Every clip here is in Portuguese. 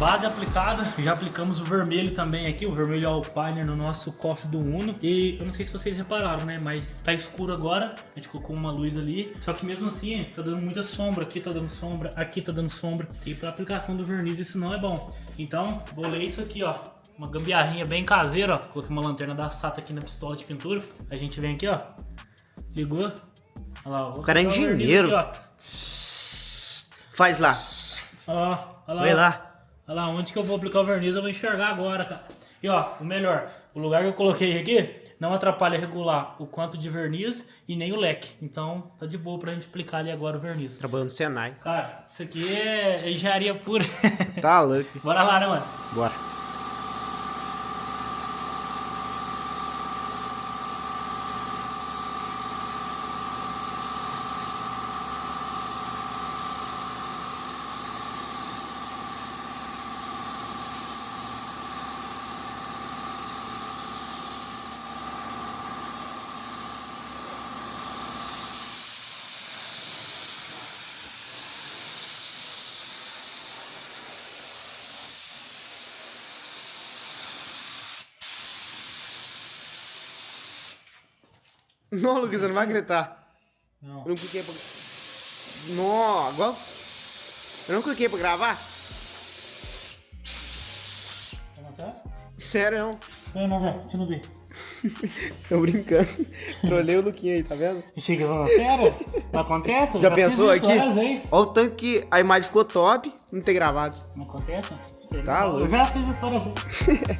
Base aplicada, já aplicamos o vermelho também aqui, o vermelho Alpine no nosso cofre do Uno. E eu não sei se vocês repararam, né, mas tá escuro agora, a gente colocou uma luz ali. Só que mesmo assim, tá dando muita sombra, aqui tá dando sombra, aqui tá dando sombra. E pra aplicação do verniz isso não é bom. Então, bolei isso aqui, ó, uma gambiarrinha bem caseira, ó. Coloquei uma lanterna da SATA aqui na pistola de pintura. A gente vem aqui, ó, ligou. Olha lá, ó. O cara é engenheiro. Aqui, Faz lá. ó, Vai lá. Olha lá, onde que eu vou aplicar o verniz eu vou enxergar agora, cara. E ó, o melhor, o lugar que eu coloquei aqui não atrapalha regular o quanto de verniz e nem o leque. Então tá de boa pra gente aplicar ali agora o verniz. Trabalhando no Senai. Cara, isso aqui é engenharia pura. Tá louco. Bora lá, né, mano? Bora. Não, Lucas, você não vai gritar. Não. Eu não cliquei pra... Não, agora... Eu não cliquei pra gravar? Sério, não. Eu não, velho, deixa eu ver. Tô brincando. Trolei o Luquinha aí, tá vendo? Chega falando, sério? Não acontece? Eu Já pensou fiz isso aqui? várias vezes. Olha o tanto que a imagem ficou top, não ter gravado. Não acontece? Sei Tá não. louco. Eu já fiz isso várias vezes.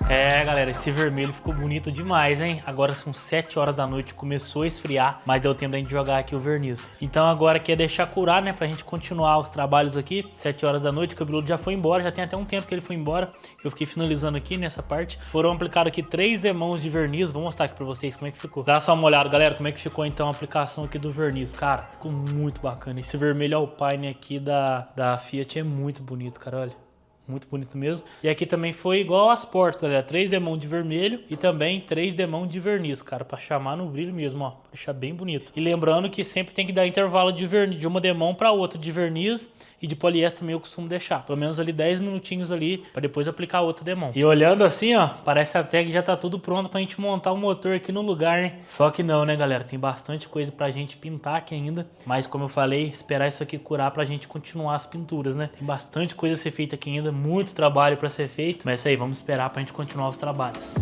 É, galera, esse vermelho ficou bonito demais, hein? Agora são 7 horas da noite, começou a esfriar, mas deu tempo da gente jogar aqui o verniz. Então agora aqui é deixar curar, né, pra gente continuar os trabalhos aqui. 7 horas da noite, o cabeludo já foi embora, já tem até um tempo que ele foi embora. Eu fiquei finalizando aqui nessa parte. Foram aplicados aqui 3 demãos de verniz, vou mostrar aqui pra vocês como é que ficou. Dá só uma olhada, galera, como é que ficou então a aplicação aqui do verniz. Cara, ficou muito bacana. Esse vermelho Alpine aqui da Fiat é muito bonito, cara, olha. Muito bonito mesmo. E aqui também foi igual às portas, galera. 3 demão de vermelho e também 3 demão de verniz, cara. Pra chamar no brilho mesmo, ó. Pra deixar bem bonito. E lembrando que sempre tem que dar intervalo de verniz, de uma demão pra outra de verniz. E de poliéster também eu costumo deixar. Pelo menos ali 10 minutinhos ali pra depois aplicar outra demão. E olhando assim, ó, parece até que já tá tudo pronto pra gente montar o motor aqui no lugar, hein? Só que não, né, galera? Tem bastante coisa pra gente pintar aqui ainda. Mas como eu falei, esperar isso aqui curar pra gente continuar as pinturas, né? Tem bastante coisa a ser feita aqui ainda. Muito trabalho pra ser feito. Mas é isso aí, vamos esperar pra gente continuar os trabalhos.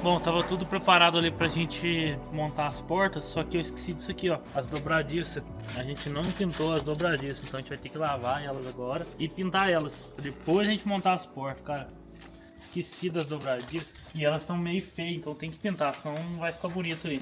Bom, tava tudo preparado ali pra gente montar as portas, só que eu esqueci disso aqui, ó, as dobradiças. A gente não pintou as dobradiças, então a gente vai ter que lavar elas agora e pintar elas. Depois a gente montar as portas, cara. Esqueci das dobradiças e elas estão meio feias, então tem que pintar, senão não vai ficar bonito ali.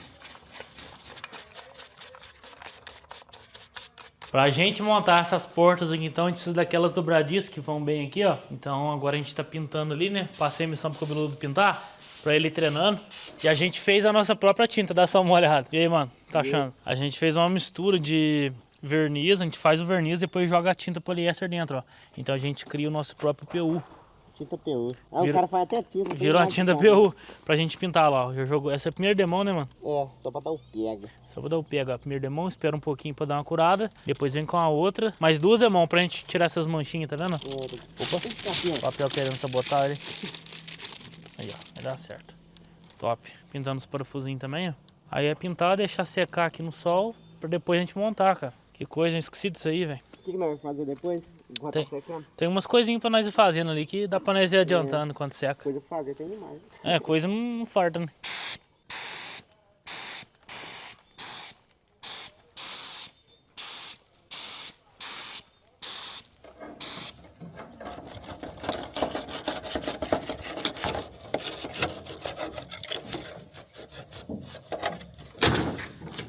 Pra gente montar essas portas aqui, então, a gente precisa daquelas dobradiças que vão bem aqui, ó. Então agora a gente tá pintando ali, né? Passei a missão pro cabeludo pintar, pra ele ir treinando. E a gente fez a nossa própria tinta, dá só uma olhada. E aí, mano, tá achando? A gente fez uma mistura de verniz, a gente faz o verniz, depois joga a tinta poliéster dentro, ó. Então a gente cria o nosso próprio PU. Tinta PU. Ah, o cara faz até tinta. Virou a tinta PU pra gente pintar lá, ó. Já jogou. Essa é a primeira demão, né, mano? É, só pra dar o pega. Só pra dar o pega. A primeira demão, espera um pouquinho pra dar uma curada. Depois vem com a outra. Mais 2 demão pra gente tirar essas manchinhas, tá vendo? Opa, o papel querendo sabotar ele. Aí, ó, vai dar certo. Top. Pintando os parafusinhos também, ó. Aí é pintar, deixar secar aqui no sol, pra depois a gente montar, cara. Que coisa, eu esqueci disso aí, velho. O que nós vamos fazer depois? Enquanto tá secando? Tem umas coisinhas pra nós ir fazendo ali que dá pra nós ir adiantando quando seca. Coisa pra fazer tem demais. É, coisa não farta, né?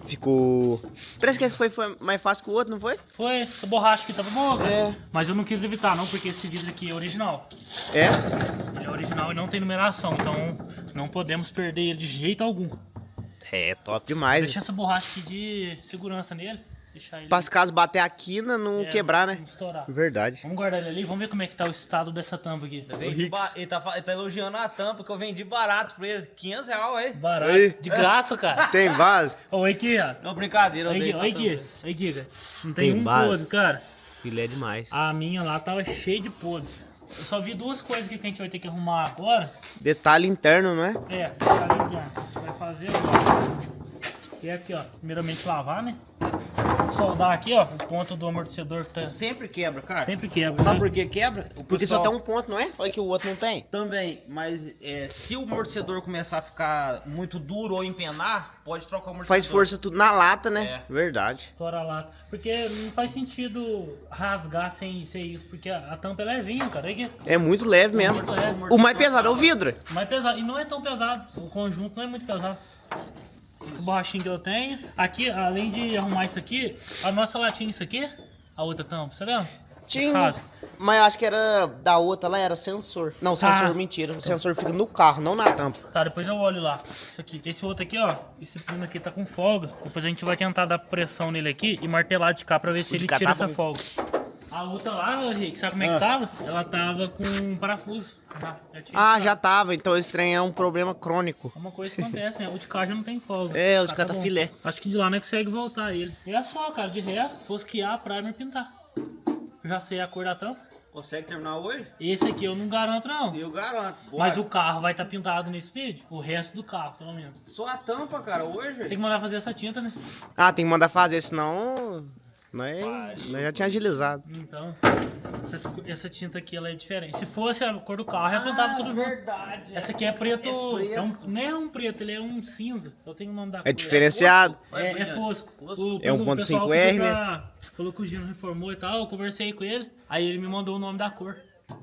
Ficou Parece que esse foi mais fácil que o outro, não foi? Foi, essa borracha aqui tava boa, cara. É. Mas eu não quis evitar não, porque esse vidro aqui é original. É? Ele é original e não tem numeração, então não podemos perder ele de jeito algum. É, top demais. Deixa essa borracha aqui de segurança nele. Deixar ele... Pra se caso bater a quina, não quebrar, né? Não estourar. Verdade. Vamos guardar ele ali, vamos ver como é que tá o estado dessa tampa aqui. Ele tá elogiando a tampa que eu vendi barato pra ele. R$500, aí. Barato. Aí. De graça, cara. Tem base? Olha aqui, ó. Não, brincadeira, eu dei Olha essa aqui, tampa. olha aqui, cara. Não tem Tem um base? podre, cara. Filé demais. A minha lá tava cheia de podre. Eu só vi duas coisas aqui que a gente vai ter que arrumar agora. Detalhe interno, não é? É, tá ali, a gente vai fazer agora. Que é aqui, ó. Primeiramente lavar, né? Soldar aqui, ó, o ponto do amortecedor que tá... Sempre quebra, cara. Sempre quebra, Sabe né? por que quebra? O Porque só pessoal- tem um ponto, não é? Olha que o outro não tem. Também, mas se o amortecedor começar a ficar muito duro ou empenar, pode trocar o amortecedor. Faz força tudo na lata, né? É. Verdade. Estoura a lata. Porque não faz sentido rasgar sem ser isso, porque a tampa é levinha, cara. Olha aqui. É muito leve mesmo. Muito leve. O mais pesado é o vidro. Mas pesado. E não é tão pesado. O conjunto não é muito pesado. Esse borrachinho que eu tenho. Aqui, além de arrumar isso aqui, a nossa latinha isso aqui, a outra tampa, você lembra? Esse Tinha. rasgo. Mas eu acho que era da outra lá, era sensor. Não, sensor, Ah. mentira. O sensor fica no carro, não na tampa. Tá, depois eu olho lá. Isso aqui. Esse outro aqui, ó. Esse pino aqui tá com folga. Depois a gente vai tentar dar pressão nele aqui e martelar de cá pra ver se de ele cá tira tá essa bom. folga. A outra lá, Henrique, sabe como é que tava? Ela tava com um parafuso. Tá? Tinha Ah, já tava. Então esse trem é um problema crônico. É uma coisa que acontece, né? O de cá já não tem folga. É, o de cá tá bom. filé. Acho que de lá não consegue voltar ele. E é só, cara. De resto, fosquear, primer, pintar. Já sei a cor da tampa. Consegue terminar hoje? Esse aqui eu não garanto, não. Eu garanto. Bora. Mas o carro vai estar pintado nesse vídeo. O resto do carro, pelo menos. Só a tampa, cara, hoje. Tem que mandar fazer essa tinta, né? Ah, tem que mandar fazer, senão... Nós já tinha agilizado. Então, essa tinta aqui, ela é diferente. Se fosse a cor do carro, eu pintava tudo junto. Verdade. Essa aqui é preto. É preto. Não é um preto, ele é um cinza. Eu tenho o nome da cor. É diferenciado. É fosco. É um O 1.5R, pessoal pediu né? Falou que o Gino reformou e tal, eu conversei com ele. Aí ele me mandou o nome da cor.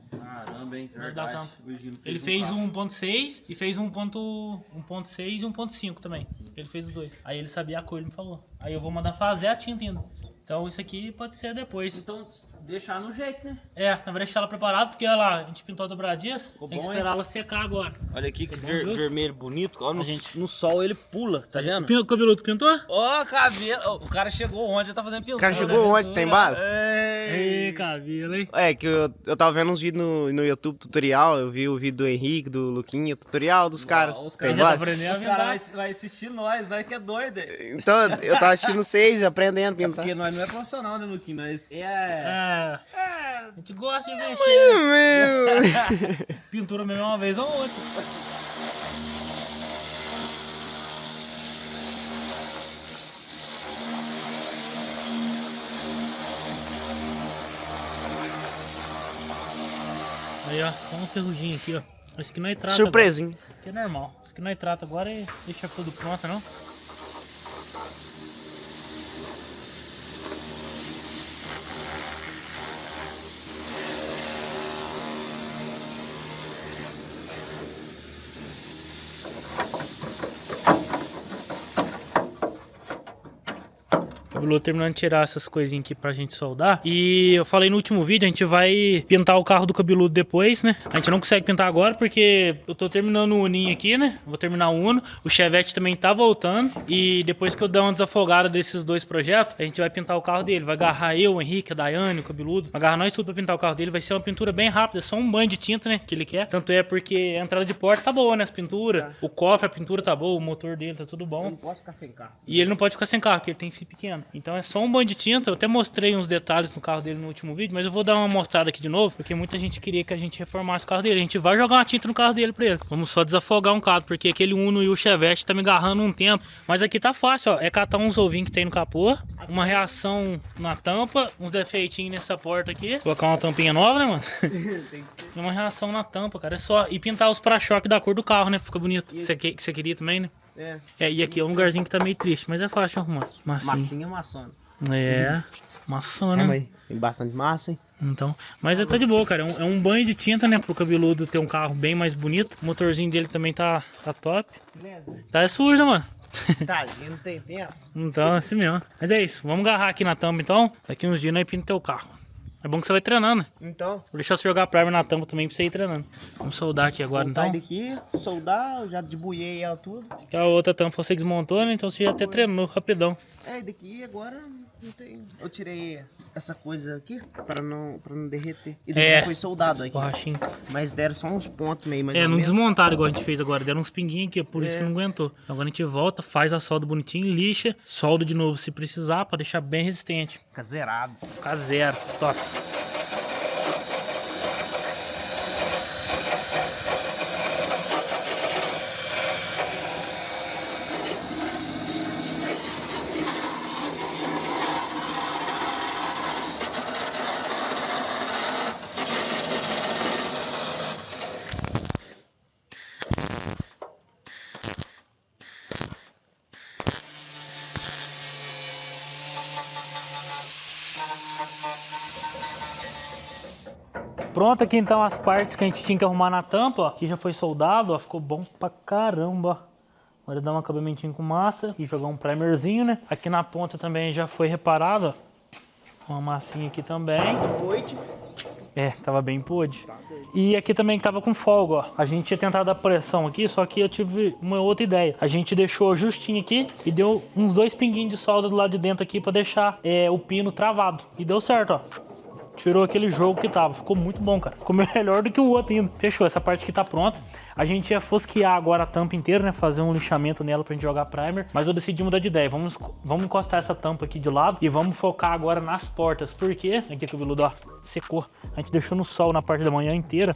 Caramba, hein? Da Verdade. tampa. O Gino Ele um fez carro. um 1.6 e fez um 1.6 e 1.5 também. Ele fez os dois. Aí ele sabia a cor, ele me falou. Aí eu vou mandar fazer a tinta ainda. Então isso aqui pode ser depois. Então, deixar no jeito, né? É, na verdade deixar ela preparada, porque olha lá, a gente pintou a dobradiça, tem que bom, esperar ela secar agora. Olha aqui que bom, viu? vermelho bonito. Ó, no, gente- no sol ele pula, tá vendo? O cabeludo pintou? Ó, cabelo. Ó, o cara chegou ontem, já tá fazendo pintura. O cara chegou onde? Tem bala? Ei, cabelo, hein? É, que eu tava vendo uns vídeos no YouTube, tutorial. Eu vi o vídeo do Henrique, do Luquinha, tutorial dos caras. Os Tem caras já tá bala? aprendendo a Os pintar. caras vai assistir nós que é doido. Então, eu tava assistindo vocês, aprendendo a pintar. Porque nós não é profissional, né, Luquinho? Nós É, a gente gosta de mexer. Pintura mesmo uma vez ou outra. Aí, ó, só um ferruginho aqui, ó. Esse aqui não é trata. Surpresinha. Agora. Esse aqui é normal. Esse aqui não é trata agora e deixa tudo pronto, não? Cabeludo terminando de tirar essas coisinhas aqui pra gente soldar. E eu falei no último vídeo, a gente vai pintar o carro do cabeludo depois, né? A gente não consegue pintar agora porque eu tô terminando o Uninho aqui, né? Vou terminar o Uno. O Chevette também tá voltando. E depois que eu der uma desafogada desses dois projetos, a gente vai pintar o carro dele. Vai agarrar eu, o Henrique, a Daiane, o cabeludo. Vai agarrar nós tudo pra pintar o carro dele. Vai ser uma pintura bem rápida, só um banho de tinta, né? Que ele quer. Tanto é porque a entrada de porta tá boa, né? As pinturas. O cofre, a pintura tá boa. O motor dele tá tudo bom. Não posso ficar sem carro. E ele não pode ficar sem carro, porque ele tem filho pequeno. Então é só um banho de tinta. Eu até mostrei uns detalhes no carro dele no último vídeo, mas eu vou dar uma mostrada aqui de novo, porque muita gente queria que a gente reformasse o carro dele. A gente vai jogar uma tinta no carro dele pra ele. Vamos só desafogar um carro, porque aquele Uno e o Chevette tá me agarrando um tempo. Mas aqui tá fácil, ó. É catar uns ovinhos que tem no capô, uma reação na tampa, uns defeitinhos nessa porta aqui. Colocar uma tampinha nova, né, mano? E uma reação na tampa, cara. É só. E pintar os para-choque da cor do carro, né? Fica bonito. Que você queria também, né? É, e aqui é um lugarzinho que tá meio triste, mas é fácil de arrumar. Massinha maçã. É, maçona. Mas tem bastante massa, hein? Então, mas tá de boa, cara. É um banho de tinta, né? Pro cabeludo ter um carro bem mais bonito. O motorzinho dele também tá top. Tá sujo, né, mano? Tadinho, não tem tempo. Então, assim mesmo. Mas é isso, vamos agarrar aqui na tampa então. Daqui uns dias nós pinta teu carro. É bom que você vai treinando, né? Então, Vou deixar você jogar primer na tampa também pra você ir treinando. Vamos soldar aqui agora montar então. ele aqui, soldar, eu já debuiei ela tudo. Que a outra tampa você desmontou, né? Então você já até treinou rapidão. É, daqui agora não tem. Eu tirei essa coisa aqui pra não derreter. E daqui foi soldado aqui. Borrachinho. Mas deram só uns pontos meio mais É, ou não menos. desmontaram igual a gente fez agora. Deram uns pinguinhos aqui, por isso que não aguentou. Então agora a gente volta, faz a solda bonitinho, lixa, solda de novo se precisar, pra deixar bem resistente. Fica zerado. Ficar zero. Top. Pronto aqui então as partes que a gente tinha que arrumar na tampa, ó. Aqui já foi soldado, ó. Ficou bom pra caramba, ó. Agora dar um acabamentinho com massa e jogar um primerzinho, né? Aqui na ponta também já foi reparado, ó. Uma massinha aqui também. Noite. É, tava bem podre. E aqui também tava com folga, ó. A gente tinha tentado dar pressão aqui, só que eu tive uma outra ideia. A gente deixou justinho aqui e deu uns 2 pinguinhos de solda do lado de dentro aqui pra deixar o pino travado. E deu certo, ó. Tirou aquele jogo que tava. Ficou muito bom, cara. Ficou melhor do que o outro ainda. Fechou, essa parte aqui tá pronta. A gente ia fosquear agora a tampa inteira, né? Fazer um lixamento nela pra gente jogar primer. Mas eu decidi mudar de ideia. Vamos encostar essa tampa aqui de lado e vamos focar agora nas portas. Por quê? Aqui, cabeludo, ó. Secou. A gente deixou no sol na parte da manhã inteira.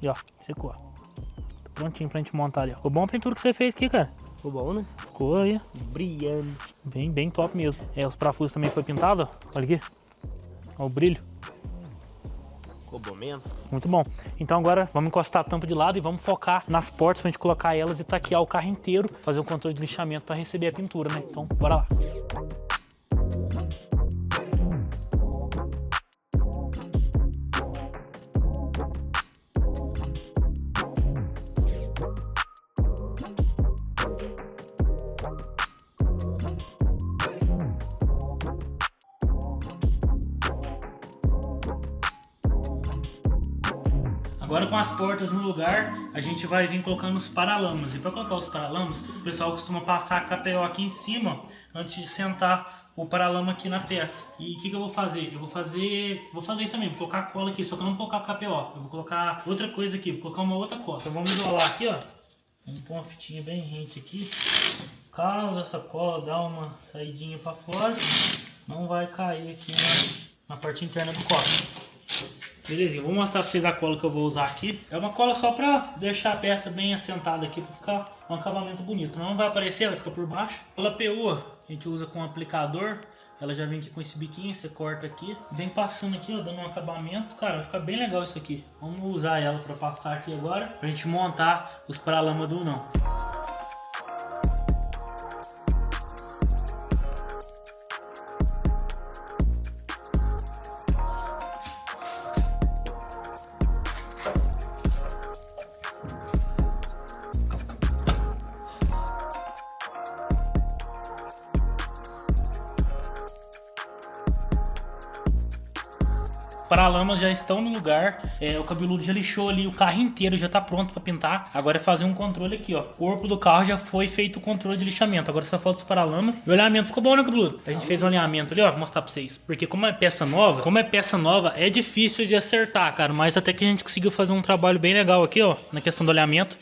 E ó, secou. Tá prontinho pra gente montar ali, ó. Ficou bom a pintura que você fez aqui, cara. Ficou bom, né? Ficou aí. Brilhante. Bem top mesmo. Os parafusos também foi pintado, ó. Olha aqui. Olha o brilho. Ficou bom mesmo? Muito bom. Então agora vamos encostar a tampa de lado e vamos focar nas portas pra gente colocar elas e taquear o carro inteiro, fazer o controle de lixamento para receber a pintura, né? Então, bora lá. Agora com as portas no lugar, a gente vai vir colocando os paralamas. E para colocar os paralamas, o pessoal costuma passar a KPO aqui em cima antes de sentar o paralama aqui na peça. E o que eu vou fazer? Eu vou fazer isso também, vou colocar a cola aqui, só que eu não vou colocar a KPO. Eu vou colocar outra coisa aqui, vou colocar uma outra cola. Então vamos isolar aqui, ó. Vamos pôr uma fitinha bem rente aqui. Caso essa cola dá uma saidinha para fora, não vai cair aqui na parte interna do copo. Belezinha, vou mostrar pra vocês a cola que eu vou usar aqui. É uma cola só pra deixar a peça bem assentada aqui, pra ficar um acabamento bonito. Não vai aparecer, vai ficar por baixo. Cola PU, a gente usa com aplicador. Ela já vem aqui com esse biquinho, você corta aqui. Vem passando aqui, ó, dando um acabamento. Cara, vai ficar bem legal isso aqui. Vamos usar ela pra passar aqui agora, pra gente montar os paralamas do não. Paralamas já estão no lugar, o cabeludo já lixou ali, o carro inteiro já tá pronto para pintar. Agora é fazer um controle aqui, ó. O corpo do carro já foi feito o controle de lixamento, agora só falta os paralamas. O alinhamento ficou bom, né, cabeludo? A gente fez um alinhamento ali, ó, vou mostrar pra vocês. Porque como é peça nova, é difícil de acertar, cara. Mas até que a gente conseguiu fazer um trabalho bem legal aqui, ó, na questão do alinhamento.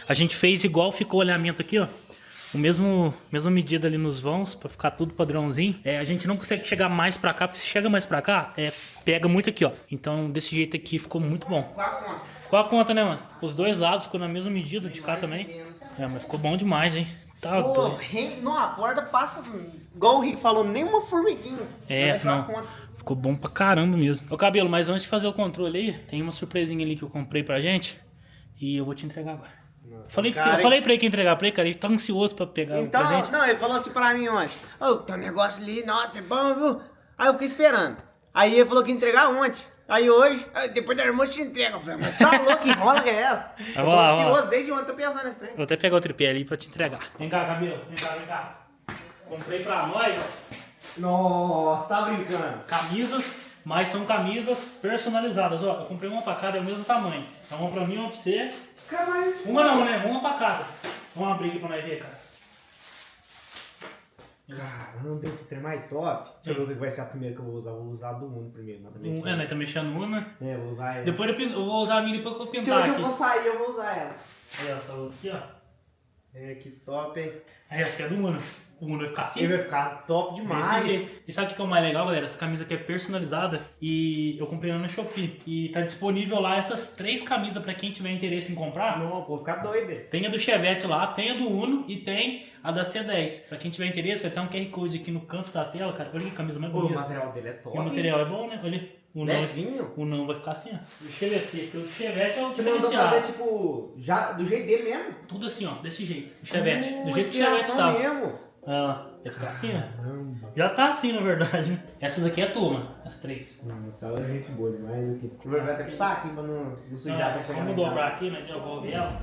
A gente fez igual ficou o alinhamento aqui, ó. Mesma medida ali nos vãos, pra ficar tudo padrãozinho. A gente não consegue chegar mais pra cá, porque se chega mais pra cá, pega muito aqui, ó. Então, desse jeito aqui ficou muito bom. Ficou a conta, né, mano? Os dois lados ficou na mesma medida, de cá também. Mas ficou bom demais, hein? Tá doido. Não, a porta passa, igual o Rick falou, nem uma formiguinha. Não. Ficou bom pra caramba mesmo. Ô, Cabelo, mas antes de fazer o controle aí, tem uma surpresinha ali que eu comprei pra gente. E eu vou te entregar agora. Eu falei pra ele que entregar pra ele, cara. Ele tá ansioso pra pegar o presente. Não, ele falou assim pra mim ontem. Ô, tem um negócio ali, nossa, é bom, viu? Aí eu fiquei esperando. Aí ele falou que ia entregar ontem. Aí hoje, depois da almoço te entrega. Eu falei, mas tá louco, que rola que é essa? Mas Eu vamos tô lá, vamos lá. ansioso desde ontem, tô pensando nesse trem. Vou até pegar o tripé ali pra te entregar. Vem cá, Camilo. Vem cá, vem cá. Comprei pra nós, ó. Nossa, tá brincando. Camisas, mas são camisas personalizadas. Ó, eu comprei uma pra cada, é o mesmo tamanho. Então uma pra mim, uma pra você. Caralho. Uma não, né? Uma pra cada. Vamos abrir aqui pra nós ver, cara. Caramba, que trem mais top. Deixa eu ver o que vai ser a primeira que eu vou usar. Eu vou usar a do Uno primeiro. Né? Tá mexendo uma. É, vou usar ela. Depois eu vou usar a minha depois que eu Se pintar hoje aqui. eu vou sair, eu vou usar ela. Aí, ó, essa outra aqui, ó. É, que top, hein? Aí, essa aqui é do Uno. O Uno vai ficar assim. Ele vai ficar top demais. E sabe o que é o mais legal, galera? Essa camisa aqui é personalizada e eu comprei ela no Shopee. E tá disponível lá essas 3 camisas pra quem tiver interesse em comprar. Não, vou ficar doido, velho. Tem a do Chevette lá, tem a do Uno e tem a da C10. Pra quem tiver interesse, vai ter um QR Code aqui no canto da tela, cara. Olha que camisa mais O bonita. material dele é top. E o material é bom, né? Olha. Levinho. O não vai ficar assim, ó. O Chevette, porque o Chevette é o Você mandou diferenciado. fazer, tipo, já do jeito dele mesmo? Tudo assim, ó, desse jeito. O Chevette. Do jeito que o Chevette inspiração tá. mesmo. Ah, vai ficar assim, ó. Caramba. Já tá assim, na verdade, né? Essas aqui é a turma, as 3. Nossa, ela é gente boa demais aqui. Eu vou até pro saquinho pra não sujar. pra chegar Vamos em dobrar casa. aqui, né? Devolve ela.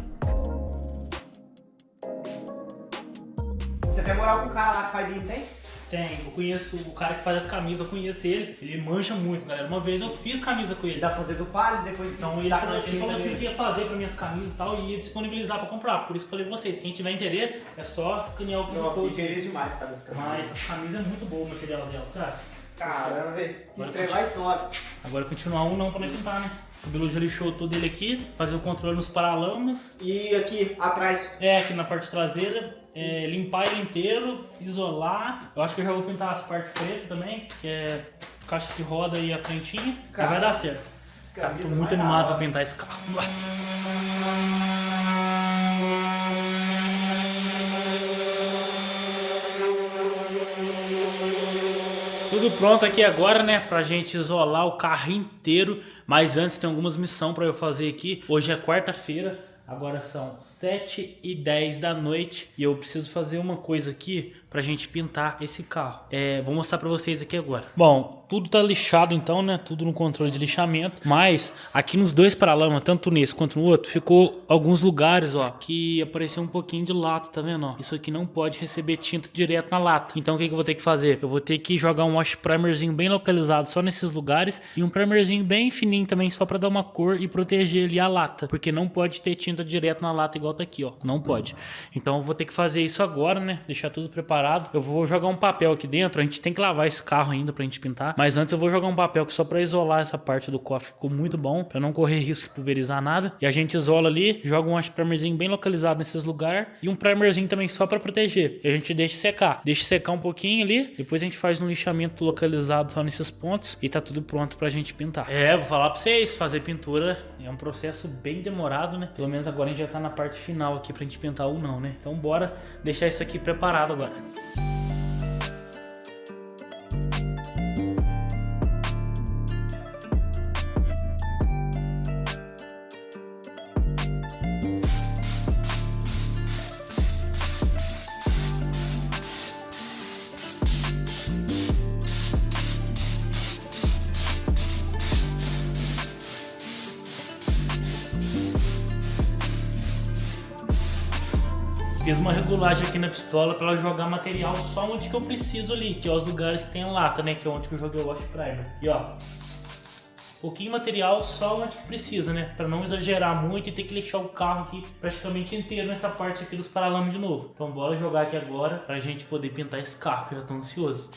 Você tem moral com o cara lá que faz bico, tem? Tem, eu conheço o cara que faz as camisas, eu conheço ele. Ele mancha muito, galera. Uma vez eu fiz camisa com ele. Dá pra fazer do palho, depois Então ele dá falou, pra ele falou fazer. assim que ia fazer para minhas camisas e tal e ia disponibilizar para comprar. Por isso que eu falei pra vocês, quem tiver interesse é só escanear o QR Não, Code. fiquei feliz demais por causa desse cara. Mas a camisa é muito boa o material delas, cara. Caramba, velho. Agora Que trem mais top. Agora continuar um não pra nós pintar, né? O Bilu já lixou todo ele aqui, fazer o controle nos paralamas. E aqui, atrás. Aqui na parte traseira, limpar ele inteiro, isolar. Eu acho que eu já vou pintar as partes pretas também, que é caixa de roda e a frentinha. Cara, vai dar certo. Cara, tô muito animado pra pintar esse carro. Tudo pronto aqui agora, né, pra gente isolar o carro inteiro, mas antes tem algumas missões pra eu fazer aqui. Hoje é quarta-feira, agora são 7h10 da noite e eu preciso fazer uma coisa aqui pra gente pintar esse carro. Vou mostrar pra vocês aqui agora. Bom, tudo tá lixado então, né, tudo no controle de lixamento, mas aqui nos dois paralamas, tanto nesse quanto no outro, ficou alguns lugares, ó, que apareceu um pouquinho de lata, tá vendo, ó? Isso aqui não pode receber tinta direto na lata. Então o que eu vou ter que fazer? Eu vou ter que jogar um wash primerzinho bem localizado só nesses lugares e um primerzinho bem fininho também só pra dar uma cor e proteger ali a lata, porque não pode ter tinta direto na lata igual tá aqui, ó, não pode. Então eu vou ter que fazer isso agora, né, deixar tudo preparado. Eu vou jogar um papel aqui dentro, a gente tem que lavar esse carro ainda pra gente pintar, mas antes eu vou jogar um papel que só pra isolar essa parte do cofre, ficou muito bom, pra não correr risco de pulverizar nada. E a gente isola ali, joga um primerzinho bem localizado nesses lugares e um primerzinho também só pra proteger. E a gente deixa secar um pouquinho ali, depois a gente faz um lixamento localizado só nesses pontos e tá tudo pronto pra gente pintar. Vou falar pra vocês, fazer pintura é um processo bem demorado, né? Pelo menos agora a gente já tá na parte final aqui pra gente pintar ou não, né? Então bora deixar isso aqui preparado agora. Fiz uma regulagem aqui na pistola para ela jogar material só onde que eu preciso ali, que é os lugares que tem lata, né? Que é onde que eu joguei o wash primer. E ó, pouquinho material só onde que precisa, né? Para não exagerar muito e ter que lixar o carro aqui praticamente inteiro nessa parte aqui dos paralamas de novo. Então bora jogar aqui agora pra gente poder pintar esse carro, que eu já tô ansioso.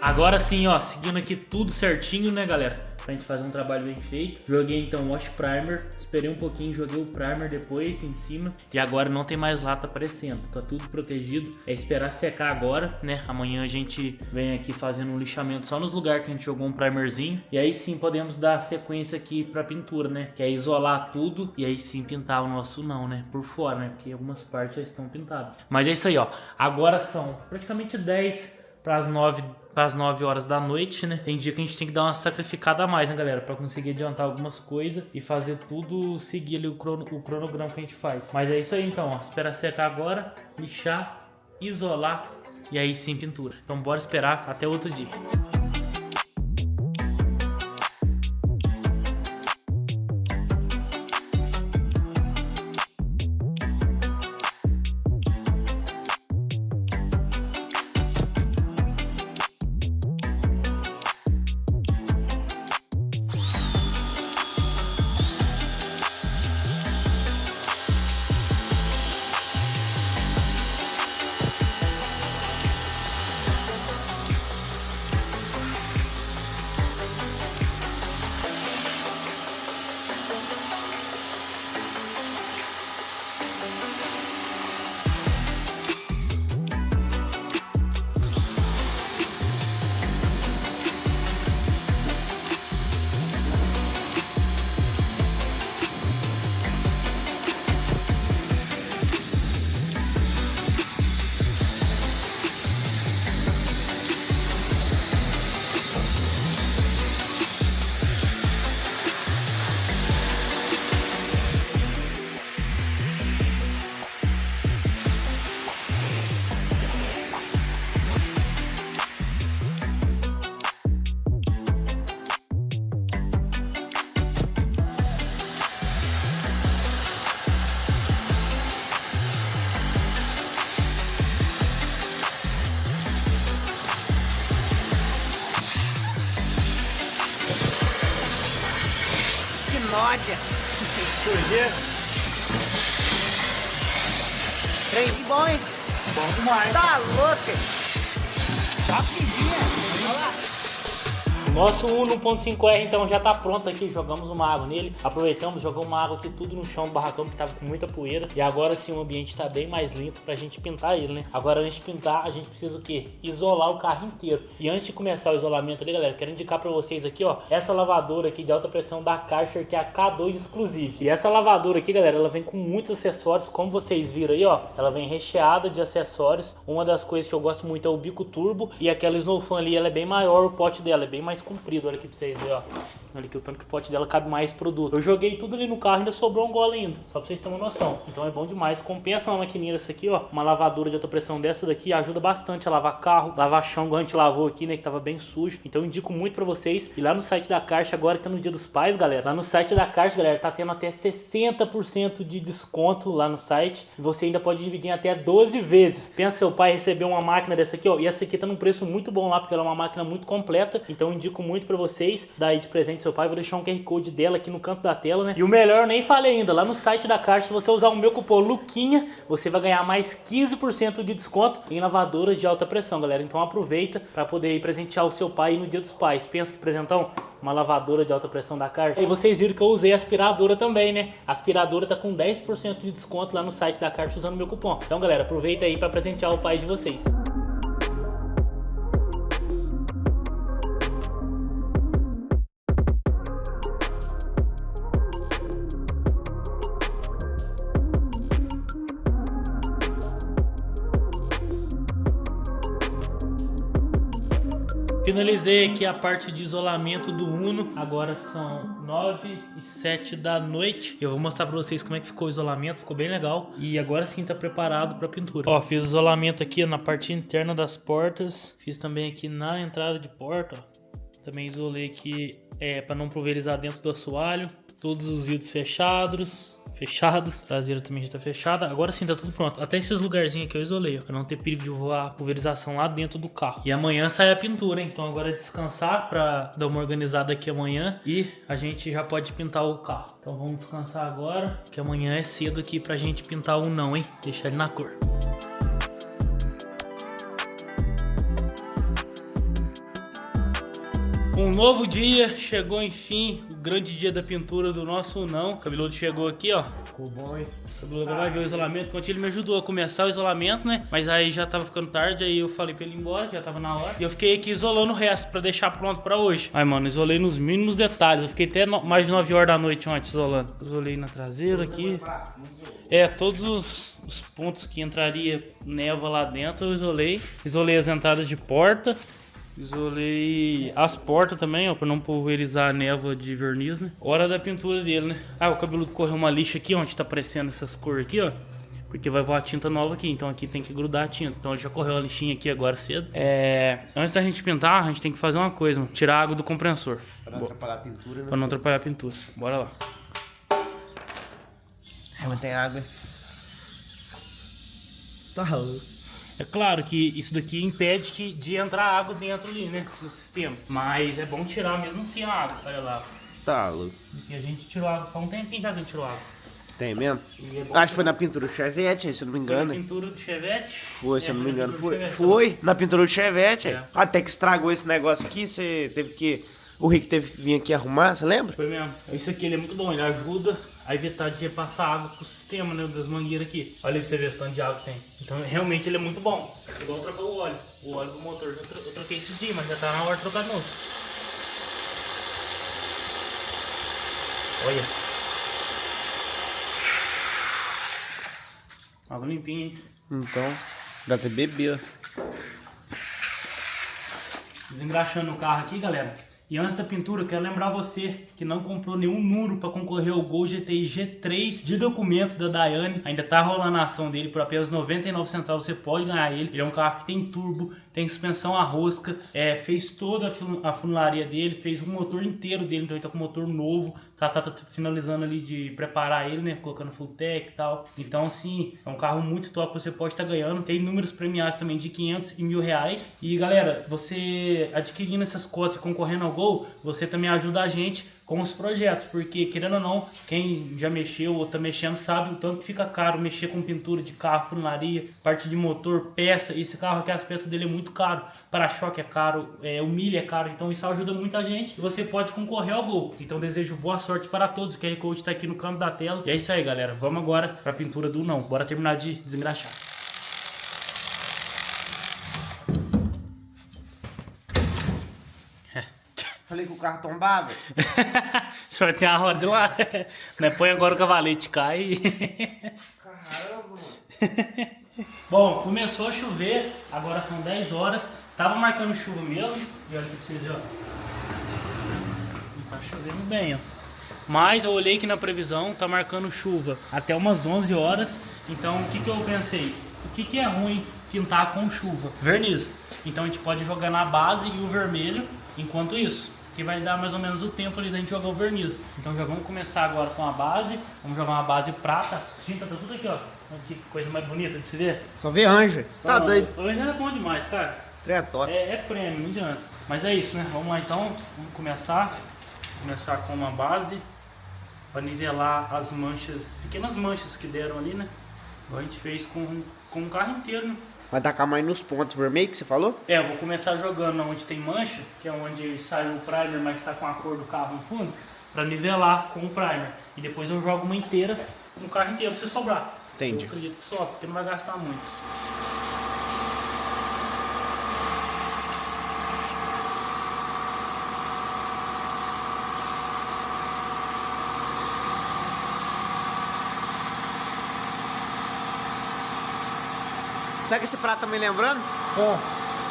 Agora sim, ó, seguindo aqui tudo certinho, né, galera? pra gente fazer um trabalho bem feito. Joguei então o Wash Primer, esperei um pouquinho, joguei o Primer depois em cima e agora não tem mais lata aparecendo, tá tudo protegido. É esperar secar agora, né? Amanhã a gente vem aqui fazendo um lixamento só nos lugares que a gente jogou um primerzinho e aí sim podemos dar sequência aqui pra pintura, né? Que é isolar tudo e aí sim pintar o nosso não, né? Por fora, né? Porque algumas partes já estão pintadas. Mas é isso aí, ó. Agora são praticamente 10 para as 9 horas da noite, né? Tem dia que a gente tem que dar uma sacrificada a mais, né, galera? Pra conseguir adiantar algumas coisas e fazer tudo seguir ali o cronograma que a gente faz. Mas é isso aí então, ó. Esperar secar agora, lixar, isolar e aí sim pintura. Então bora esperar até outro dia. Nódia. Trem de bom, hein? Bom demais. Tá louco, hein? O nosso Uno 1.5R então já tá pronto aqui, jogamos uma água nele, aproveitamos, jogamos uma água aqui tudo no chão do barracão que tava com muita poeira e agora sim o ambiente tá bem mais limpo pra gente pintar ele, né? Agora antes de pintar a gente precisa o quê? Isolar o carro inteiro. E antes de começar o isolamento ali, galera, quero indicar pra vocês aqui, ó, essa lavadora aqui de alta pressão da Karcher, que é a K2 Exclusive. E essa lavadora aqui, galera, ela vem com muitos acessórios, como vocês viram aí, ó, ela vem recheada de acessórios. Uma das coisas que eu gosto muito é o bico turbo e aquela Snow Fan ali, ela é bem maior, o pote dela é bem mais comprido, olha aqui pra vocês verem, ó. Olha aqui o tanto que o pote dela cabe mais produto. Eu joguei tudo ali no carro e ainda sobrou um gole ainda, só pra vocês terem uma noção. Então é bom demais, compensa uma maquininha dessa aqui, ó. Uma lavadora de alta pressão dessa daqui ajuda bastante a lavar carro, lavar chão, igual a gente lavou aqui, né, que tava bem sujo. Então eu indico muito pra vocês. E lá no site da Karcher, agora que tá no Dia dos Pais, galera, lá no site da Karcher, galera, tá tendo até 60% de desconto lá no site. E você ainda pode dividir em até 12 vezes. Pensa seu pai receber uma máquina dessa aqui, ó. E essa aqui tá num preço muito bom lá, porque ela é uma máquina muito completa. Então eu indico muito pra vocês. Daí de presente seu pai, vou deixar um QR Code dela aqui no canto da tela, né? E o melhor, eu nem falei ainda, lá no site da Karcher, se você usar o meu cupom LUQUINHA, você vai ganhar mais 15% de desconto em lavadoras de alta pressão, galera. Então aproveita para poder ir presentear o seu pai no Dia dos Pais. Pensa que presentão? Uma lavadora de alta pressão da Karcher. E vocês viram que eu usei aspiradora também, né? A aspiradora tá com 10% de desconto lá no site da Karcher usando o meu cupom. Então, galera, aproveita aí para presentear o pai de vocês. Finalizei aqui a parte de isolamento do Uno. Agora são 9h07 da noite. Eu vou mostrar pra vocês como é que ficou o isolamento. Ficou bem legal. E agora sim tá preparado pra pintura. Ó, fiz isolamento aqui na parte interna das portas. Fiz também aqui na entrada de porta, ó. Também isolei aqui pra não pulverizar dentro do assoalho. Todos os vidros fechados. Traseira também já tá fechada. Agora sim tá tudo pronto. Até esses lugarzinhos aqui eu isolei, ó, pra não ter perigo de voar pulverização lá dentro do carro. E amanhã sai a pintura, hein? Então agora é descansar pra dar uma organizada aqui amanhã. E a gente já pode pintar o carro. Então vamos descansar agora, que amanhã é cedo aqui pra gente pintar o não, hein? Deixar ele na cor. Um novo dia, chegou enfim, o grande dia da pintura do nosso Unão. O cabeludo chegou aqui, ó. Ficou bom, hein? O cabeludo vai ver o isolamento, enquanto ele me ajudou a começar o isolamento, né? Mas aí já tava ficando tarde, aí eu falei pra ele ir embora, já tava na hora. E eu fiquei aqui isolando o resto pra deixar pronto pra hoje. Aí, mano, isolei nos mínimos detalhes. Eu fiquei até mais de 9 horas da noite ontem isolando. Isolei na traseira aqui. Todos os pontos que entraria névoa lá dentro eu isolei. Isolei as entradas de porta. Isolei as portas também, ó, pra não pulverizar a névoa de verniz, né? Hora da pintura dele, né? Ah, o cabeludo correu uma lixa aqui, onde tá aparecendo essas cores aqui, ó. Porque vai voar tinta nova aqui, então aqui tem que grudar a tinta. Então ele já correu a lixinha aqui agora cedo. Antes da gente pintar, a gente tem que fazer uma coisa, mano. Tirar a água do compressor. Pra não atrapalhar a pintura, né? Pra não atrapalhar a pintura. Bora lá. Mas tem água. Tá ralo. É claro que isso daqui impede de entrar água dentro ali, né? No sistema. Mas é bom tirar mesmo assim a água. Olha lá. Tá louco. E a gente tirou água. Faz um tempinho já que a gente tirou água. Tem mesmo? E é bom Acho que foi na pintura do Chevette, se eu não me Foi engano. na pintura do Chevette. Foi, se eu não me engano. pintura do Foi. Chevette. Foi, na pintura do Chevette. É. Até que estragou esse negócio aqui, você teve que... O Rick teve que vir aqui arrumar, você lembra? Foi mesmo. Isso aqui ele é muito bom. Ele ajuda a evitar de passar água pro sistema, né? Das mangueiras aqui. Olha aí pra você ver o tanto de água que tem. Então realmente ele é muito bom. Igual trocar o óleo. O óleo do motor. Eu troquei esses dias, mas já tá na hora de trocar de novo. Olha. Água limpinha, hein? Então, dá até beber. Desengraxando o carro aqui, galera. E antes da pintura, eu quero lembrar você que não comprou nenhum número para concorrer ao Gol GTI G3 de documento da Daiane. Ainda tá rolando a ação dele por apenas 99 centavos. Você pode ganhar ele. Ele é um carro que tem turbo, tem suspensão a rosca, fez toda a funilaria dele, fez o motor inteiro dele, então ele tá com motor novo. Tá finalizando ali de preparar ele, né? Colocando full tech e tal. Então, assim, é um carro muito top que você pode estar ganhando. Tem números premiados também de 500 e R$1.000. E, galera, você adquirindo essas cotas e concorrendo ao Gol, você também ajuda a gente com os projetos. Porque, querendo ou não, quem já mexeu ou tá mexendo sabe o tanto que fica caro mexer com pintura de carro, funilaria, parte de motor, peça. Esse carro aqui, as peças dele é muito caro. Para-choque é caro, o milha é caro. Então, isso ajuda muita gente. E você pode concorrer ao Gol. Então, desejo boa sorte para todos. O QR Code está aqui no canto da tela. E é isso aí, galera. Vamos agora para a pintura do Unão. Bora terminar de desengraxar. Falei que o carro tombava. O senhor tem a roda de lá. Né? Põe agora o cavalete, cai. Caramba, mano. Bom, começou a chover. Agora são 10 horas. Tava marcando chuva mesmo. E olha aqui pra vocês, ó. Tá chovendo bem, ó. Mas eu olhei aqui na previsão, tá marcando chuva até umas 11 horas. Então, o que eu pensei? O que é ruim pintar com chuva? Verniz. Então, a gente pode jogar na base e o vermelho enquanto isso. Que vai dar mais ou menos o tempo ali da gente jogar o verniz. Então, já vamos começar agora com a base. Vamos jogar uma base prata. A tinta tá tudo aqui, ó. Que coisa mais bonita de se ver. Só vê anja. Tá doido. Hoje é bom demais, cara. Treia top. É prêmio, não adianta. Mas é isso, né? Vamos lá então. Vamos começar. Começar com uma base. Para nivelar as manchas, pequenas manchas que deram ali, né? A gente fez com o carro inteiro, né? Vai tacar mais nos pontos vermelhos que você falou? Eu vou começar jogando onde tem mancha, que é onde saiu o primer, mas está com a cor do carro no fundo, para nivelar com o primer. E depois eu jogo uma inteira no carro inteiro, se sobrar. Entendi. Eu acredito que sobra, porque não vai gastar muito. Sabe que esse prato tá me lembrando?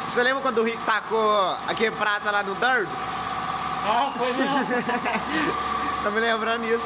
Você lembra quando o Rick tacou aquele prato lá no dardo? Ah, foi mesmo. Tá me lembrando isso.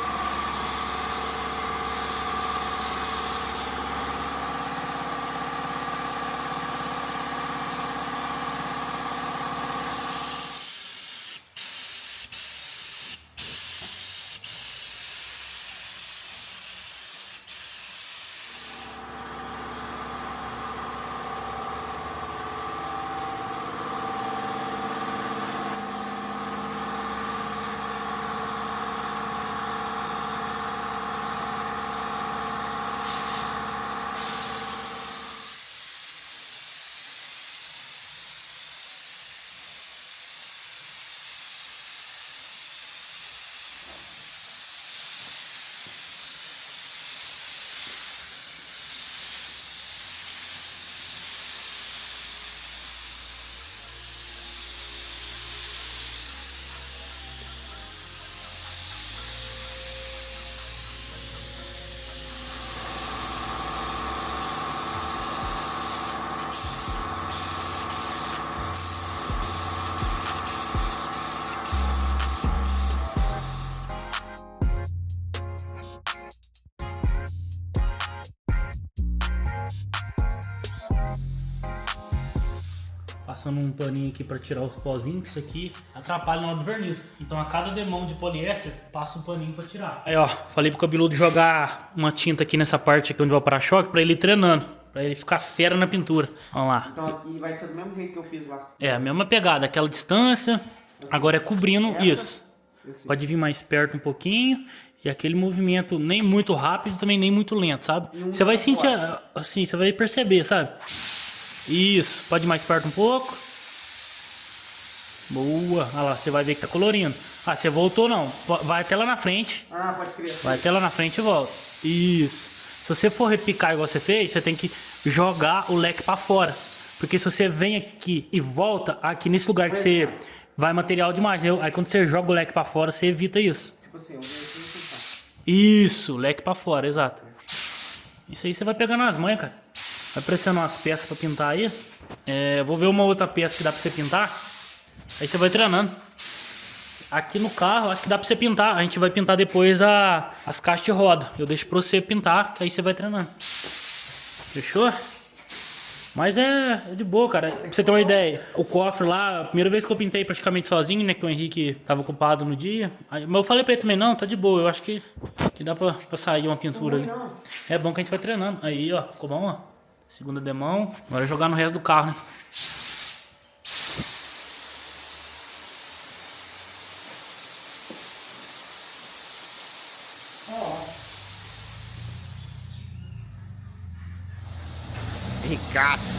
Passando um paninho aqui pra tirar os pozinhos, que isso aqui atrapalha na hora do verniz. Então a cada demão de poliéster, passa um paninho pra tirar. Aí ó, falei pro cabeludo jogar uma tinta aqui nessa parte aqui onde vai o para-choque pra ele ir treinando. Pra ele ficar fera na pintura. Vamos lá. Então aqui vai ser do mesmo jeito que eu fiz lá. É, a mesma pegada, aquela distância. Agora é cobrindo isso. Pode vir mais perto um pouquinho. E aquele movimento nem muito rápido, também nem muito lento, sabe? Você vai sentir, assim, você vai perceber, sabe? Isso, pode ir mais perto um pouco. Boa, olha lá, você vai ver que tá colorindo. Ah, você voltou não, vai até lá na frente. Ah, pode crer. Vai até lá na frente e volta. Isso. Se você for repicar igual você fez, você tem que jogar o leque pra fora. Porque se você vem aqui e volta, aqui nesse lugar que você vai material demais, entendeu? Aí quando você joga o leque pra fora, você evita isso. Tipo assim, eu venho aqui e tentar. Isso, leque pra fora, exato. Isso aí você vai pegando as manhas, cara. Vai pressionando umas peças pra pintar aí. Vou ver uma outra peça que dá pra você pintar. Aí você vai treinando. Aqui no carro, acho que dá pra você pintar. A gente vai pintar depois as caixas de roda. Eu deixo pra você pintar, que aí você vai treinando. Fechou? Mas é de boa, cara. Pra você ter uma ideia, o cofre lá, a primeira vez que eu pintei praticamente sozinho, né? Que o Henrique tava ocupado no dia. Aí, mas eu falei pra ele também, não, tá de boa. Eu acho que dá pra sair uma pintura ali. É bom que a gente vai treinando. Aí, ó, ficou bom, ó. Segunda demão. Agora é jogar no resto do carro, né? Ricaço.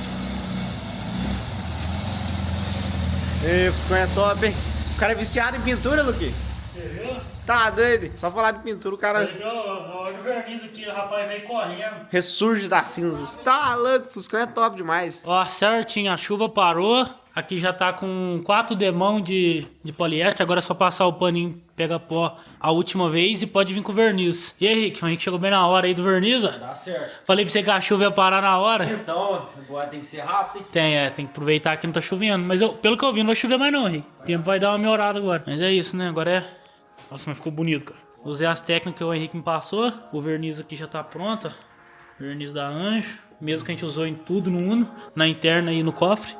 Ei, Fuscão é top, hein? O cara é viciado em pintura, Luquinho. Você viu? Tá doido? Só falar de pintura, o cara Olha o verniz aqui, o rapaz veio correndo. ressurge das cinzas. Tá louco, o Fuscão é top demais. Ó, certinho, a chuva parou. Aqui já tá com 4 demão de poliéster. Agora é só passar o paninho, pega pó a última vez e pode vir com o verniz. E aí, Henrique? O Henrique chegou bem na hora aí do verniz, ó. Dá certo. Falei pra você que a chuva ia parar na hora. Então, agora tem que ser rápido. Tem que aproveitar que não tá chovendo. Mas pelo que eu vi, não vai chover mais não, Henrique. O tempo vai dar uma melhorada agora. Mas é isso, né? Agora é... Nossa, mas ficou bonito, cara. Usei as técnicas que o Henrique me passou. O verniz aqui já tá pronto, ó. Verniz da Anjo. Mesmo que a gente usou em tudo no Uno. Na interna e no cofre.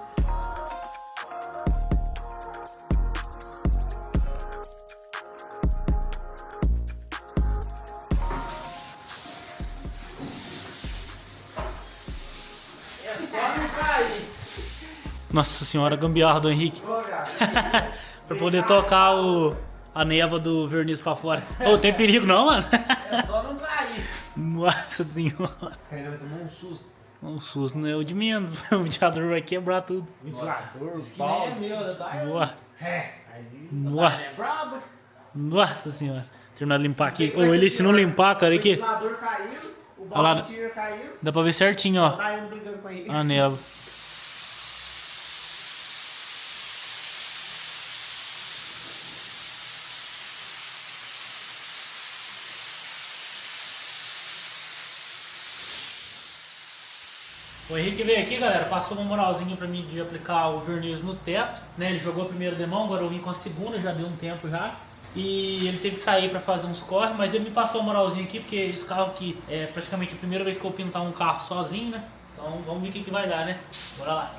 Nossa senhora, gambiarra do Henrique. Pra poder tocar a neva do verniz pra fora. Ô, tem perigo não, mano? É só não cair. Nossa senhora. Esse cara vai tomar um susto. Um susto não é o de menos. O ventilador vai quebrar tudo. Ventilador, Que nem é meu, né? Nossa. É. Nossa. É brabo. Nossa senhora. Terminar de limpar aqui. Ô, ele se não limpar, cara, O aqui. ventilador caiu, o Olha lá. balde de tiro caiu. Dá pra ver certinho, ó. Tá indo brigando com ele. A neva. O Henrique veio aqui, galera, passou uma moralzinha pra mim de aplicar o verniz no teto, né? Ele jogou a primeira demão, agora eu vim com a segunda, já deu um tempo já. E ele teve que sair pra fazer uns corre, mas ele me passou uma moralzinha aqui, porque esse carro aqui é praticamente a primeira vez que eu vou pintar um carro sozinho, né? Então vamos ver o que vai dar, né? Bora lá.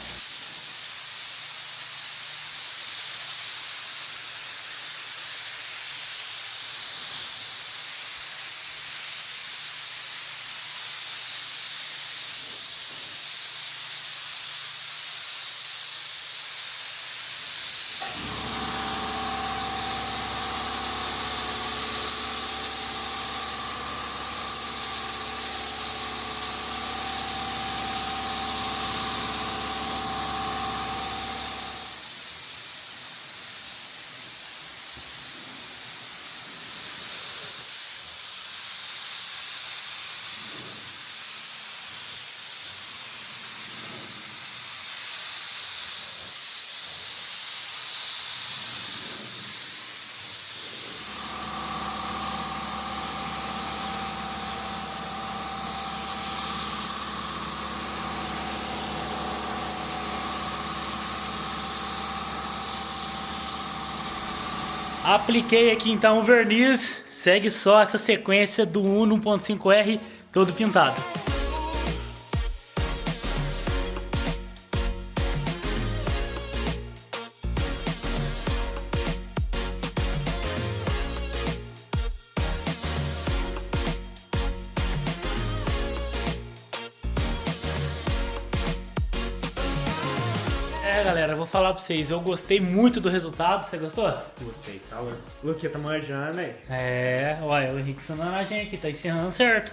Apliquei aqui então o verniz, segue só essa sequência do Uno 1.5R todo pintado. galera, eu vou falar pra vocês, eu gostei muito do resultado, você gostou? Gostei, tá? O Luquinha tá manjando, hein? Uai, o Henrique ensinando a gente, tá ensinando certo.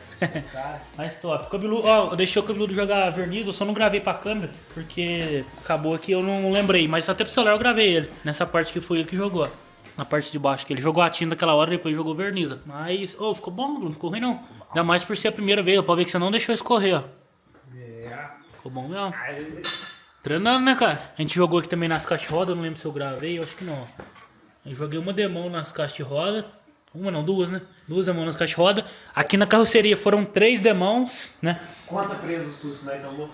Mas top. Cabeludo, eu deixei o Cabeludo jogar verniz, eu só não gravei pra câmera, porque acabou aqui, eu não lembrei, mas até pro celular eu gravei ele, nessa parte que foi ele que jogou. Na parte de baixo, que ele jogou a tinta aquela hora e depois jogou verniz. Mas, ficou bom, não ficou ruim não. Ainda mais por ser a primeira vez, pode ver que você não deixou escorrer, ó. Ficou bom mesmo. Treinando, né, cara? A gente jogou aqui também nas caixas de roda, eu não lembro se eu gravei, eu acho que não. Eu joguei uma demão nas caixas de roda. Uma não, duas, né? Duas demãos nas caixas de roda. Aqui na carroceria foram 3 demãos, né? Quanta presa o susto, né, tomou?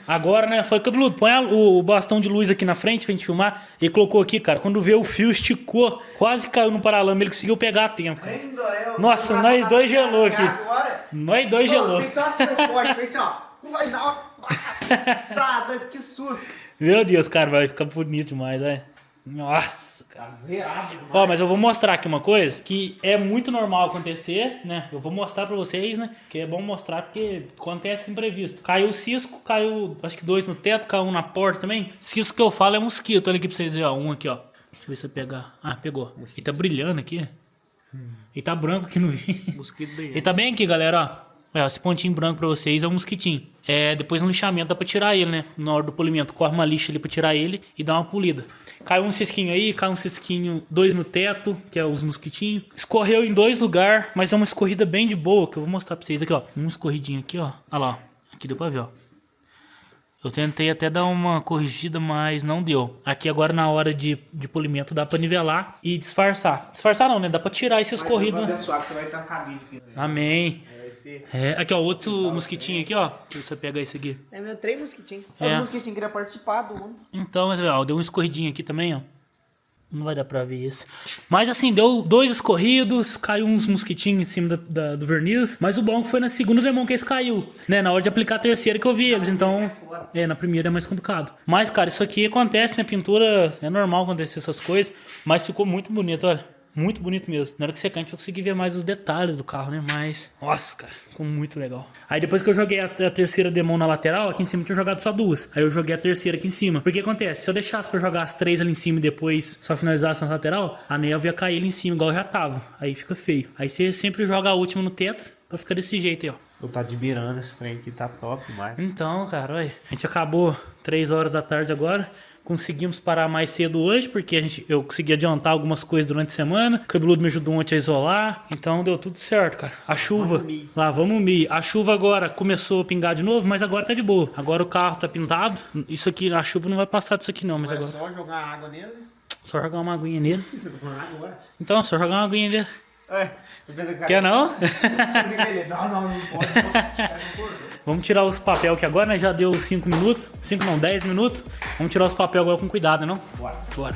Agora, né, foi Cabeludo, põe o bastão de luz aqui na frente pra gente filmar. Ele colocou aqui, cara, quando vê o fio esticou, quase caiu no paralama, ele conseguiu pegar a tempo, cara. Nossa, nós dois gelou aqui. Nós dois gelou. Pensou assim, não pode, pensou, ó, não vai dar uma... Tá, que susto. Meu Deus, cara, vai ficar bonito demais, vai. Nossa, cara. Zerado. Ó, mas eu vou mostrar aqui uma coisa que é muito normal acontecer, né? Eu vou mostrar pra vocês, né? Que é bom mostrar porque acontece imprevisto. Caiu o cisco, caiu acho que 2 no teto, caiu um na porta também. Cisco que eu falo é mosquito. Olha aqui pra vocês verem, ó. Um aqui, ó. Deixa eu ver se eu pegar. Ah, pegou. Ele tá brilhando aqui. Ele tá branco aqui no vídeo. Mosquito brilhante. Ele tá bem aqui, galera, ó. Esse pontinho branco pra vocês é um mosquitinho. Depois no lixamento dá pra tirar ele, né? Na hora do polimento, corre uma lixa ali pra tirar ele e dá uma polida. Caiu um cisquinho aí, caiu um cisquinho, 2 no teto, que é os mosquitinhos. Escorreu em 2 lugares, mas é uma escorrida bem de boa, que eu vou mostrar pra vocês aqui, ó. Uma escorridinha aqui, ó. Olha lá, ó. Aqui deu pra ver, ó. Eu tentei até dar uma corrigida, mas não deu. Aqui agora na hora de polimento dá pra nivelar e disfarçar. Disfarçar não, né? Dá pra tirar esse escorrido. Vai abençoar que você vai estar cabide aqui. Amém. Aqui, ó, outro mosquitinho aqui, ó. Deixa eu só pegar esse aqui. Meu 3 mosquitinhos. É. Os mosquitinhos queriam participar do mundo. Então, mas, ó, deu um escorridinho aqui também, ó. Não vai dar pra ver esse. Mas assim, deu 2 escorridos, caiu uns mosquitinhos em cima do verniz. Mas o bom foi na segunda demão que esse caiu, né? Na hora de aplicar a terceira que eu vi eles, então... na primeira é mais complicado. Mas, cara, isso aqui acontece, né? Pintura, é normal acontecer essas coisas. Mas ficou muito bonito, olha. Muito bonito mesmo. Na hora que secar, a gente vai conseguir ver mais os detalhes do carro, né? Mas, nossa, cara, ficou muito legal. Aí depois que eu joguei a terceira demão na lateral, aqui em cima eu tinha jogado só 2. Aí eu joguei a terceira aqui em cima. Porque acontece, se eu deixasse pra jogar as 3 ali em cima e depois só finalizasse na lateral, a neve ia cair ali em cima, igual já tava. Aí fica feio. Aí você sempre joga a última no teto pra ficar desse jeito aí, ó. Eu tá admirando esse trem aqui, tá top demais. Então, cara, olha, a gente acabou 3 horas da tarde agora. Conseguimos parar mais cedo hoje, porque eu consegui adiantar algumas coisas durante a semana. O Cabeludo me ajudou ontem a isolar. Então deu tudo certo, cara. A chuva... Vamos umir. A chuva agora começou a pingar de novo, mas agora tá de boa. Agora o carro tá pintado. Isso aqui, a chuva não vai passar disso aqui não, mas agora... É só jogar água nele. Só jogar uma aguinha nele. Você tá falando água agora? Então, só jogar uma aguinha nele. Quer Quer não? Não pode. Vamos tirar os papel aqui agora, né? Já deu 5 minutos. 5 não, 10 minutos. Vamos tirar os papel agora com cuidado, né, não? Bora.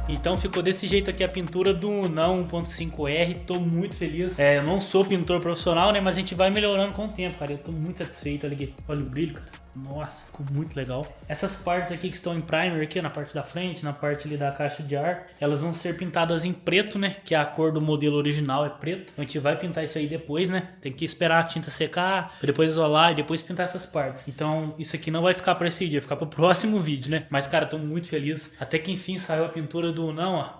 Então ficou desse jeito aqui a pintura do Unão 1.5R, tô muito feliz. Eu não sou pintor profissional, né, mas a gente vai melhorando com o tempo, cara. Eu tô muito satisfeito, olha aqui. Olha o brilho, cara. Nossa, ficou muito legal. Essas partes aqui que estão em primer aqui, na parte da frente, na parte ali da caixa de ar, elas vão ser pintadas em preto, né, que a cor do modelo original é preto. Então a gente vai pintar isso aí depois, né. Tem que esperar a tinta secar, depois isolar e depois pintar essas partes. Então isso aqui não vai ficar pra esse dia, vai ficar pro próximo vídeo, né. Mas, cara, tô muito feliz. Até que enfim saiu a pintura do Unão, ó.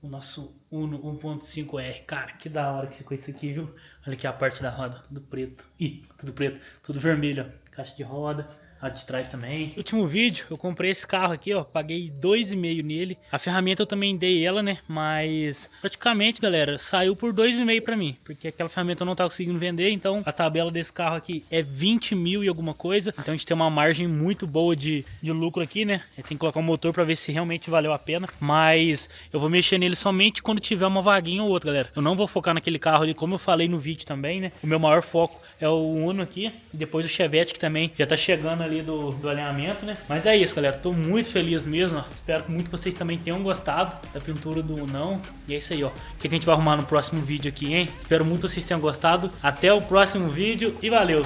O nosso Uno 1.5R. Cara, que da hora que ficou isso aqui, viu? Olha aqui a parte da roda, tudo preto. Ih, tudo preto, tudo vermelho, ó. Caixa de roda, a de trás também. No último vídeo, eu comprei esse carro aqui, ó. Paguei 2,5 nele. A ferramenta eu também dei ela, né? Mas praticamente, galera, saiu por 2,5 pra mim. Porque aquela ferramenta eu não tava conseguindo vender. Então a tabela desse carro aqui é 20 mil e alguma coisa. Então a gente tem uma margem muito boa de lucro aqui, né? Tem que colocar o motor pra ver se realmente valeu a pena. Mas eu vou mexer nele somente quando tiver uma vaguinha ou outra, galera. Eu não vou focar naquele carro ali, como eu falei no vídeo também, né? O meu maior foco é o Uno aqui. E depois o Chevette, que também já tá chegando ali do alinhamento, né? Mas é isso, galera. Tô muito feliz mesmo, ó. Espero muito que vocês também tenham gostado da pintura do Unão. E é isso aí, ó. O que a gente vai arrumar no próximo vídeo aqui, hein? Espero muito que vocês tenham gostado. Até o próximo vídeo e valeu!